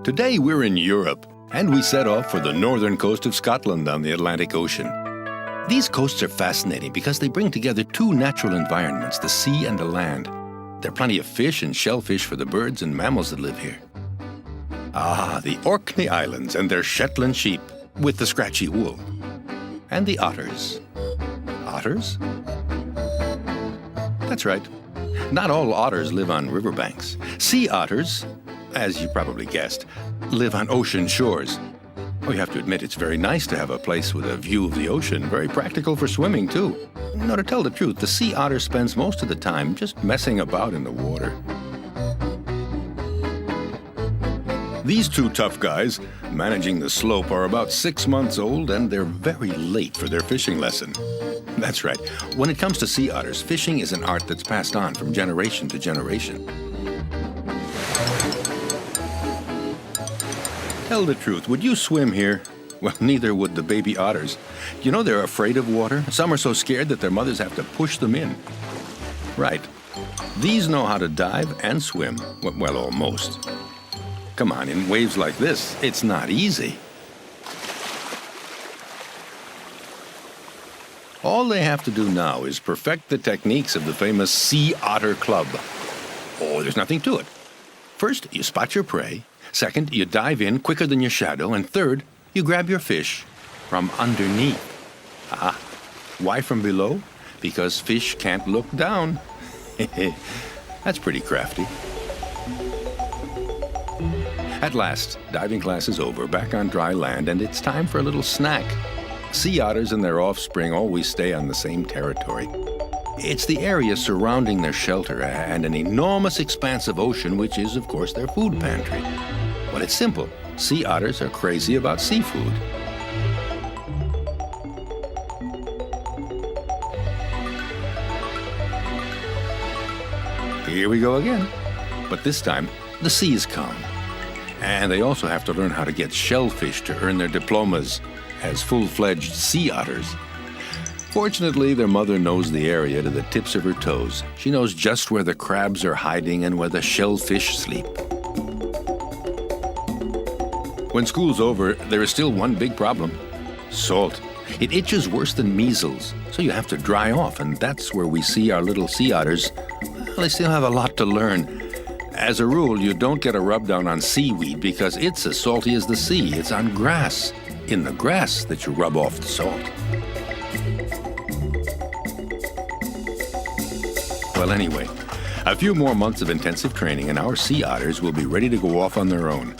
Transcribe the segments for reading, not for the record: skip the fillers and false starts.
Today we're in Europe, and we set off for the northern coast of Scotland on the Atlantic Ocean. These coasts are fascinating because they bring together two natural environments, the sea and the land. There are plenty of fish and shellfish for the birds and mammals that live here. Ah, the Orkney Islands and their Shetland sheep with the scratchy wool. And the otters. Otters? That's right. Not all otters live on riverbanks. Sea otters, as you probably guessed, live on ocean shores. Oh, you have to admit it's very nice to have a place with a view of the ocean. Very practical for swimming, too. Now, to tell the truth, the sea otter spends most of the time just messing about in the water. These two tough guys managing the slope are about 6 months old, and they're very late for their fishing lesson. That's right. When it comes to sea otters, fishing is an art that's passed on from generation to generation. Tell the truth, would you swim here? Well, neither would the baby otters. You know they're afraid of water? Some are so scared that their mothers have to push them in. Right. These know how to dive and swim. Well, almost. Come on, in waves like this, it's not easy. All they have to do now is perfect the techniques of the famous Sea Otter Club. Oh, there's nothing to it. First, you spot your prey. Second, you dive in quicker than your shadow. And third, you grab your fish from underneath. Ah, why from below? Because fish can't look down. That's pretty crafty. At last, diving class is over, back on dry land, and it's time for a little snack. Sea otters and their offspring always stay on the same territory. It's the area surrounding their shelter and an enormous expanse of ocean, which is, of course, their food pantry. But it's simple. Sea otters are crazy about seafood. Here we go again. But this time, the sea is calm. And they also have to learn how to get shellfish to earn their diplomas as full-fledged sea otters. Fortunately, their mother knows the area to the tips of her toes. She knows just where the crabs are hiding and where the shellfish sleep. When school's over, there is still one big problem: salt. It itches worse than measles, so you have to dry off, and that's where we see our little sea otters. Well, they still have a lot to learn. As a rule, you don't get a rub down on seaweed because it's as salty as the sea. It's on grass, in the grass, that you rub off the salt. Well, anyway, a few more months of intensive training and our sea otters will be ready to go off on their own.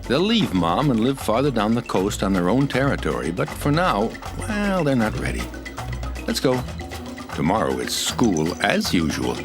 They'll leave Mom and live farther down the coast on their own territory, but for now, well, they're not ready. Let's go. Tomorrow it's school as usual.